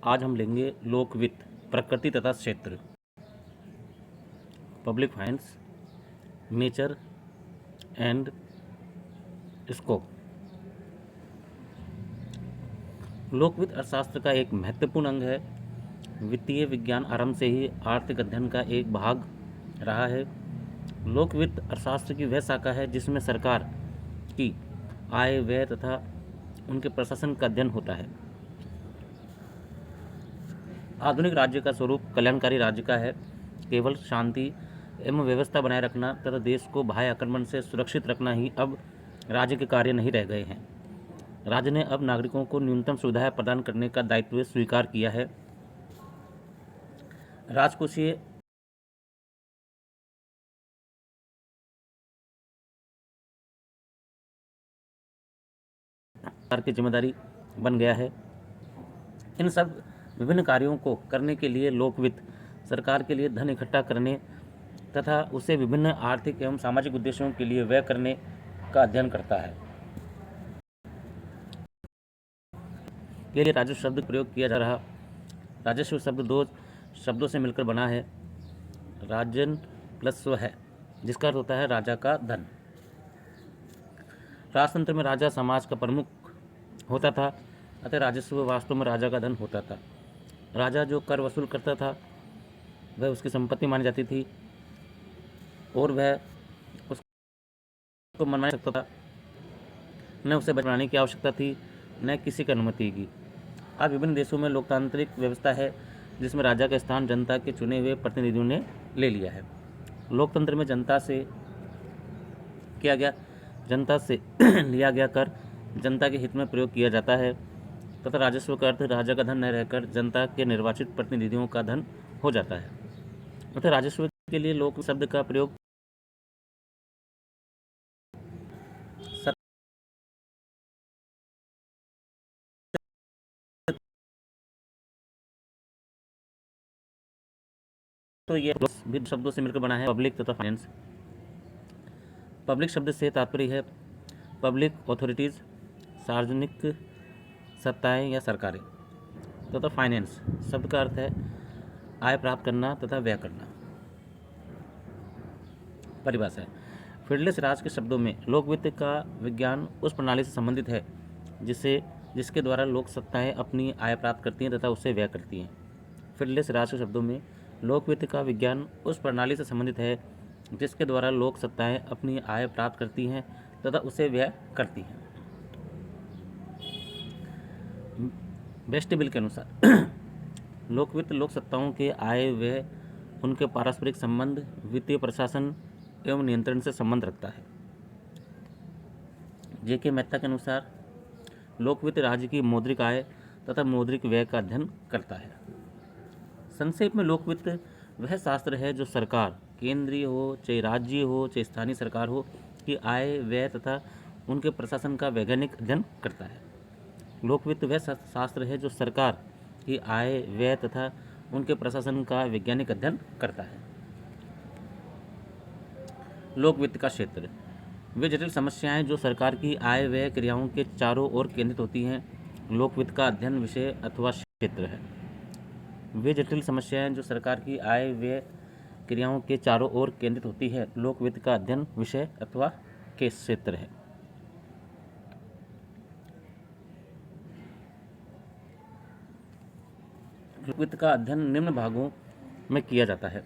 आज हम लेंगे लोक वित्त, प्रकृति तथा क्षेत्र, public finance, nature and scope. लोक वित्त अर्थशास्त्र का एक महत्वपूर्ण अंग है। वित्तीय विज्ञान आरंभ से ही आर्थिक अध्ययन का एक भाग रहा है। लोक वित्त अर्थशास्त्र की वह शाखा है जिसमें सरकार की आय, व्यय तथा उनके प्रशासन का अध्ययन होता है। आधुनिक राज्य का स्वरूप कल्याणकारी राज्य का है। केवल शांति एवं व्यवस्था बनाए रखना तथा देश को बाह्य आक्रमण से सुरक्षित रखना ही अब राज्य के कार्य नहीं रह गए हैं। राज्य ने अब नागरिकों को न्यूनतम सुविधाएं प्रदान करने का दायित्व स्वीकार किया है। राजकोषीय सरकार की जिम्मेदारी बन गया है। इन सब विभिन्न कार्यों को करने के लिए लोक वित्त सरकार के लिए धन इकट्ठा करने तथा उसे विभिन्न आर्थिक एवं सामाजिक उद्देश्यों के लिए व्यय करने का अध्ययन करता है। के लिए राजस्व शब्द प्रयोग किया जा रहा। राजस्व शब्द दो शब्दों से मिलकर बना है। राजन प्लस स्व है, जिसका अर्थ होता है राजा का धन। राजतंत्र में राजा समाज का प्रमुख होता था, अतः राजस्व वास्तव में राजा का धन होता था। राजा जो कर वसूल करता था वह उसकी संपत्ति मानी जाती थी और वह उसको मनवा सकता था। न उसे बनाने की आवश्यकता थी, न किसी की अनुमति की। आज विभिन्न देशों में लोकतांत्रिक व्यवस्था है जिसमें राजा का स्थान जनता के चुने हुए प्रतिनिधियों ने ले लिया है। लोकतंत्र में जनता से लिया गया कर जनता के हित में प्रयोग किया जाता है तथा राजस्व का अर्थ राजा का धन न रहकर जनता के निर्वाचित प्रतिनिधियों का धन हो जाता है। अतः राजस्व के लिए लोक शब्द का प्रयोग तो ये भी शब्दों से मिलकर बना है, पब्लिक तथा फाइनेंस। पब्लिक शब्द से तात्पर्य है पब्लिक अथॉरिटीज़, सार्वजनिक सत्ताएं या सरकारें, तथा फाइनेंस शब्द का अर्थ है आय प्राप्त करना तथा व्यय करना। परिभाषा है फिडलिस राज के शब्दों में लोक वित्त का विज्ञान उस प्रणाली से संबंधित है जिसके द्वारा लोक सत्ताएं अपनी आय प्राप्त करती हैं तथा उससे व्यय करती हैं। फिडलिस राज के शब्दों में लोक वित्त का विज्ञान उस प्रणाली से संबंधित है जिसके द्वारा लोक सत्ताएं अपनी आय प्राप्त करती हैं तथा उसे व्यय करती हैं। वेस्टिबिल के अनुसार लोक वित्त लोक सत्ताओं के आय, व्यय, उनके पारस्परिक संबंध, वित्तीय प्रशासन एवं नियंत्रण से संबंध रखता है। जे.के. मेहता के अनुसार लोक वित्त राज्य की मौद्रिक आय तथा मौद्रिक व्यय का अध्ययन करता है। संक्षेप में लोक वित्त वह शास्त्र है जो सरकार, केंद्रीय हो चाहे राज्य हो चाहे स्थानीय सरकार हो, की आय, व्यय तथा उनके प्रशासन का वैज्ञानिक अध्ययन करता है। लोक वित्त वह शास्त्र है जो सरकार की आय, व्यय तथा उनके प्रशासन का वैज्ञानिक अध्ययन करता है। लोक वित्त का क्षेत्र वे जटिल समस्याएं जो सरकार की आय, व्यय क्रियाओं के चारों ओर केंद्रित होती हैं, लोक वित्त का अध्ययन विषय अथवा क्षेत्र है। वे जटिल समस्याएं जो सरकार की आय, व्यय क्रियाओं के चारों ओर केंद्रित होती है, लोक वित्त का अध्ययन विषय अथवा के क्षेत्र है। लोक वित्त का अध्ययन निम्न भागों में किया जाता है।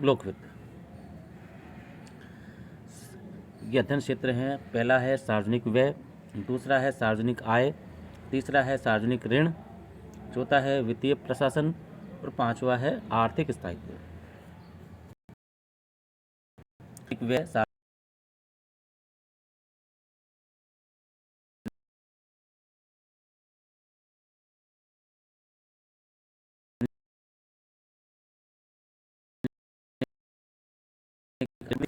लोक वित्त ये अध्ययन क्षेत्र हैं। पहला है सार्वजनिक व्यय, दूसरा है सार्वजनिक आय, तीसरा है सार्वजनिक ऋण, चौथा है वित्तीय प्रशासन और पांचवा है आर्थिक स्थायित्व। व्यय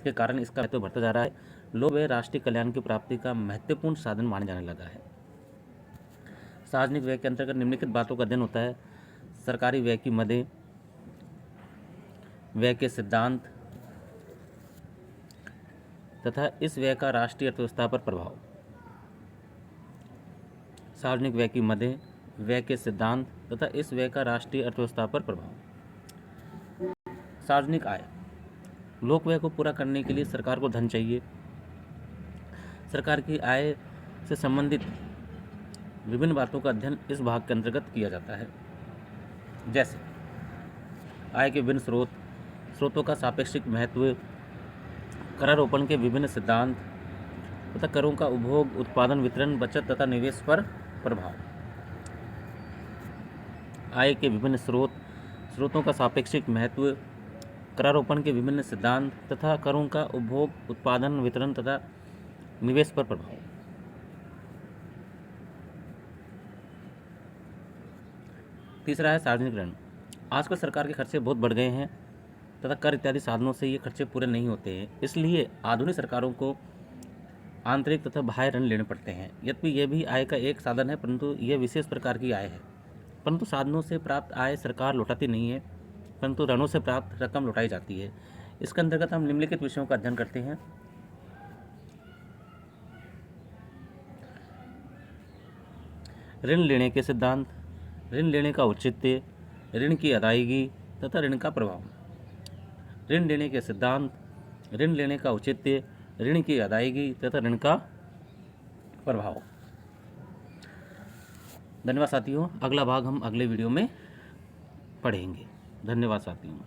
के कारण इसका महत्व बढ़ता जा रहा है। लोक व्यय राष्ट्रीय कल्याण की प्राप्ति का महत्वपूर्ण साधन माने जाने लगा है। सार्वजनिक व्यय के अंतर्गत निम्नलिखित बातों का अध्ययन होता है। सरकारी व्यय की मदें, व्यय के सिद्धांत तथा इस व्यय का राष्ट्रीय अर्थव्यवस्था पर प्रभाव। सार्वजनिक व्यय की मदें, व्यय के सिद्धांत तथा इस व्यय का राष्ट्रीय अर्थव्यवस्था पर प्रभाव। सार्वजनिक आय, लोक व्यय को पूरा करने के लिए सरकार को धन चाहिए। सरकार की आय से संबंधित विभिन्न बातों का अध्ययन इस भाग के अंतर्गत किया जाता है, जैसे आय के विभिन्न स्रोतों का सापेक्षिक महत्व, करारोपण के विभिन्न सिद्धांत तथा करों का उपभोग, उत्पादन, वितरण, बचत तथा निवेश पर प्रभाव। आय के विभिन्न स्रोतों का सापेक्षिक महत्व, करारोपण के विभिन्न सिद्धांत तथा करों का उपभोग, उत्पादन, वितरण तथा निवेश पर प्रभाव। तीसरा है सार्वजनिक ऋण। आजकल सरकार के खर्चे बहुत बढ़ गए हैं तथा कर इत्यादि साधनों से ये खर्चे पूरे नहीं होते हैं, इसलिए आधुनिक सरकारों को आंतरिक तथा बाह्य ऋण लेने पड़ते हैं। यद्यपि यह भी आय का एक साधन है, परंतु यह विशेष प्रकार की आय है। परंतु साधनों से प्राप्त आय सरकार लौटाती नहीं है, परंतु ऋणों से प्राप्त रकम लौटाई जाती है। इसके अंतर्गत हम निम्नलिखित विषयों का अध्ययन करते हैं। ऋण लेने के सिद्धांत, ऋण लेने का औचित्य, ऋण की अदायगी तथा ऋण का प्रभाव। ऋण लेने के सिद्धांत, ऋण लेने का औचित्य, ऋण की अदायगी तथा ऋण का प्रभाव। धन्यवाद साथियों, अगला भाग हम अगले वीडियो में पढ़ेंगे। धन्यवाद साथियों।